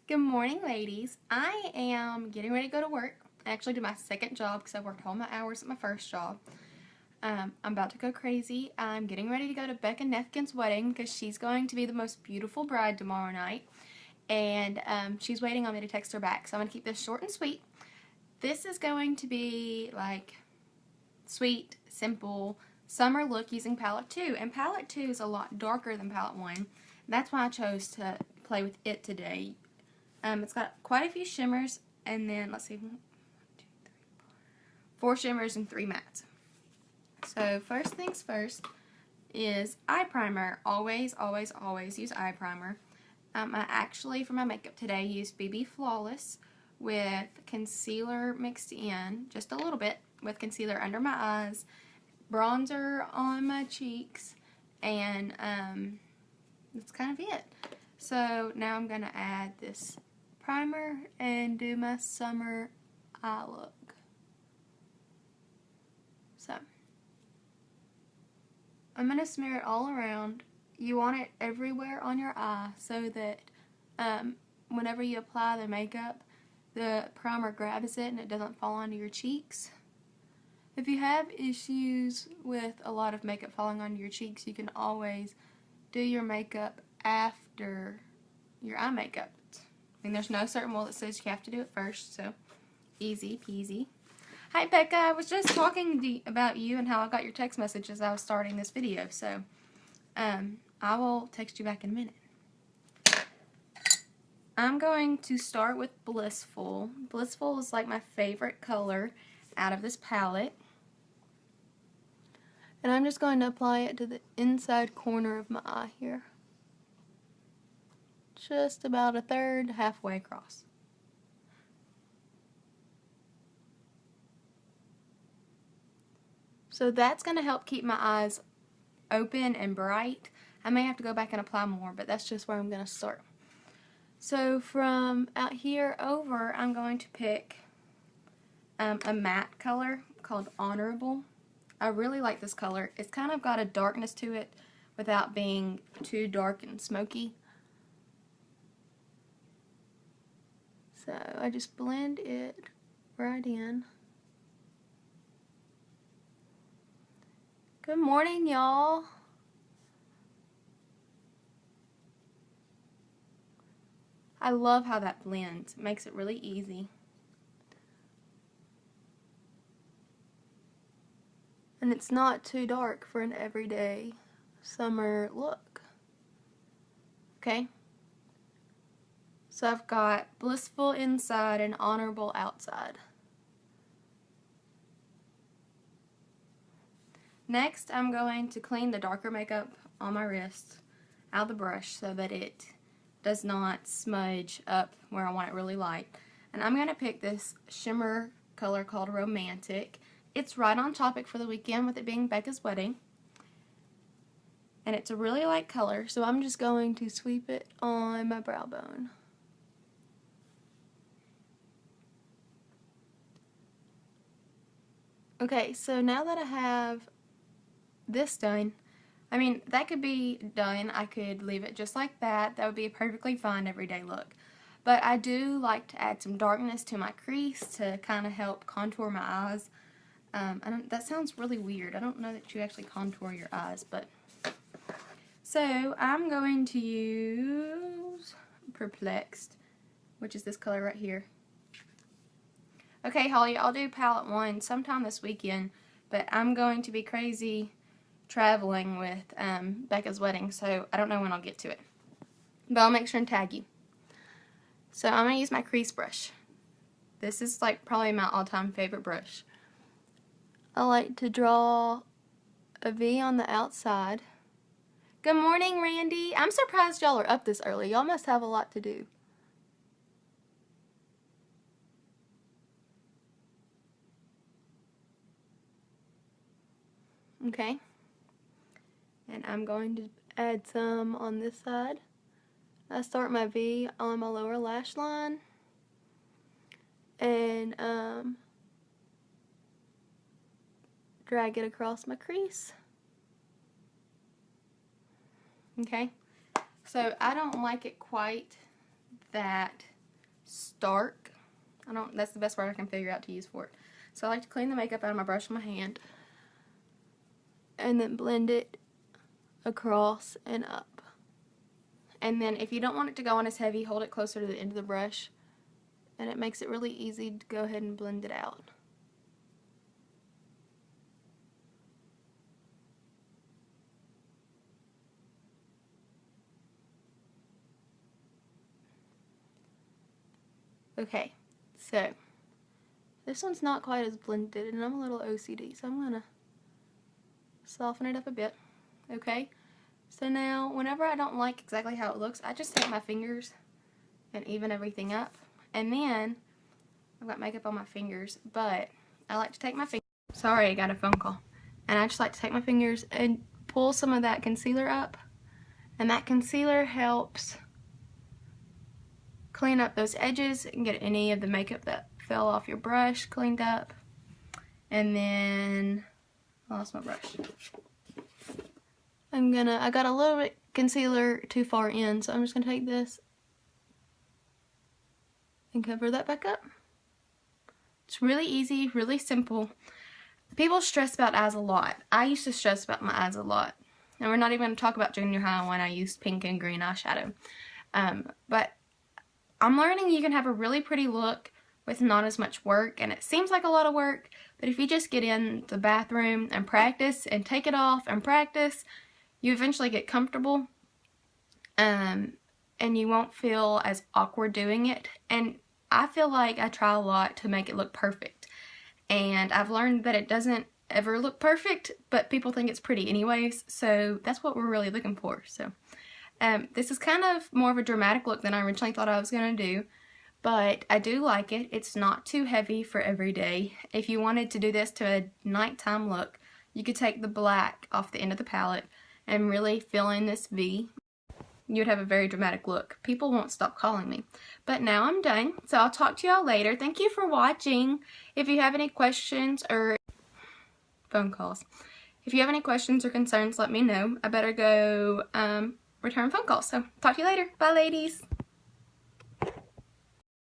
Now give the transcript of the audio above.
Good morning, ladies. I am getting ready to go to work. I actually do my second job because I worked all my hours at my first job. I'm about to go crazy. I'm getting ready to go to Becca Nethkin's wedding because she's going to be the most beautiful bride tomorrow night. And she's waiting on me to text her back. So I'm going to keep this short and sweet. This is going to be like sweet, simple, summer look using palette 2. And palette 2 is a lot darker than palette 1. That's why I chose to play with it today. It's got quite a few shimmers, and then, let's see, 1, 2, 3, 4 shimmers and 3 mattes. So, first things first is eye primer. Always, always, always use eye primer. I actually, for my makeup today, used BB Flawless with concealer mixed in, just a little bit, with concealer under my eyes, bronzer on my cheeks, and that's kind of it. So, now I'm going to add this primer and do my summer eye look. So, I'm going to smear it all around. You want it everywhere on your eye so that whenever you apply the makeup, the primer grabs it and it doesn't fall onto your cheeks. If you have issues with a lot of makeup falling onto your cheeks, you can always do your makeup after your eye makeup. I mean, there's no certain rule that says you have to do it first, so easy peasy. Hi, Becca. I was just talking about you and how I got your text message as I was starting this video, so I will text you back in a minute. I'm going to start with Blissful. Blissful is like my favorite color out of this palette. And I'm just going to apply it to the inside corner of my eye here. Just about a third, halfway across. So that's going to help keep my eyes open and bright. I may have to go back and apply more, but that's just where I'm going to start. So from out here over, I'm going to pick a matte color called Honorable. I really like this color. It's kind of got a darkness to it without being too dark and smoky. So I just blend it right in. Good morning, y'all. I love how that blends. It makes it really easy. And it's not too dark for an everyday summer look. Okay? So I've got Blissful inside and Honorable outside. Next, I'm going to clean the darker makeup on my wrist out of the brush so that it does not smudge up where I want it really light. And I'm going to pick this shimmer color called Romantic. It's right on topic for the weekend with it being Becca's wedding. And it's a really light color, so I'm just going to sweep it on my brow bone. Okay, so now that I have this done, I mean, that could be done. I could leave it just like that. That would be a perfectly fine everyday look. But I do like to add some darkness to my crease to kind of help contour my eyes. That sounds really weird. I don't know that you actually contour your eyes, but... So, I'm going to use Perplexed, which is this color right here. Okay, Holly, I'll do palette 1 sometime this weekend, but I'm going to be crazy traveling with Becca's wedding, so I don't know when I'll get to it. But I'll make sure and tag you. So I'm going to use my crease brush. This is like probably my all-time favorite brush. I like to draw a V on the outside. Good morning, Randy. I'm surprised y'all are up this early. Y'all must have a lot to do. Okay. And I'm going to add some on this side. I start my V on my lower lash line. And drag it across my crease. Okay. So I don't like it quite that stark. That's the best word I can figure out to use for it. So I like to clean the makeup out of my brush in my hand and then blend it across and up. And then if you don't want it to go on as heavy, hold it closer to the end of the brush, and it makes it really easy to go ahead and blend it out. Okay, so this one's not quite as blended, and I'm a little OCD, so I'm gonna soften it up a bit. Okay, so now whenever I don't like exactly how it looks, I just take my fingers and even everything up. And then I've got makeup on my fingers, but I like to take my fingers. Sorry, I got a phone call. And I just like to take my fingers and pull some of that concealer up, and that concealer helps clean up those edges and get any of the makeup that fell off your brush cleaned up. And then I lost my brush. I got a little bit concealer too far in, so I'm just gonna take this and cover that back up. It's really easy, really simple. People stress about eyes a lot. I used to stress about my eyes a lot. And we're not even going to talk about junior high when I used pink and green eyeshadow. But I'm learning you can have a really pretty look with not as much work. And it seems like a lot of work, but if you just get in the bathroom and practice and take it off and practice, you eventually get comfortable. And you won't feel as awkward doing it. And I feel like I try a lot to make it look perfect. And I've learned that it doesn't ever look perfect, but people think it's pretty anyways. So that's what we're really looking for. So this is kind of more of a dramatic look than I originally thought I was going to do. But I do like it. It's not too heavy for every day. If you wanted to do this to a nighttime look, you could take the black off the end of the palette and really fill in this V. You would have a very dramatic look. People won't stop calling me. But now I'm done, so I'll talk to y'all later. Thank you for watching. If you have any questions or phone calls, if you have any questions or concerns, let me know. I better go return phone calls. So talk to you later. Bye, ladies.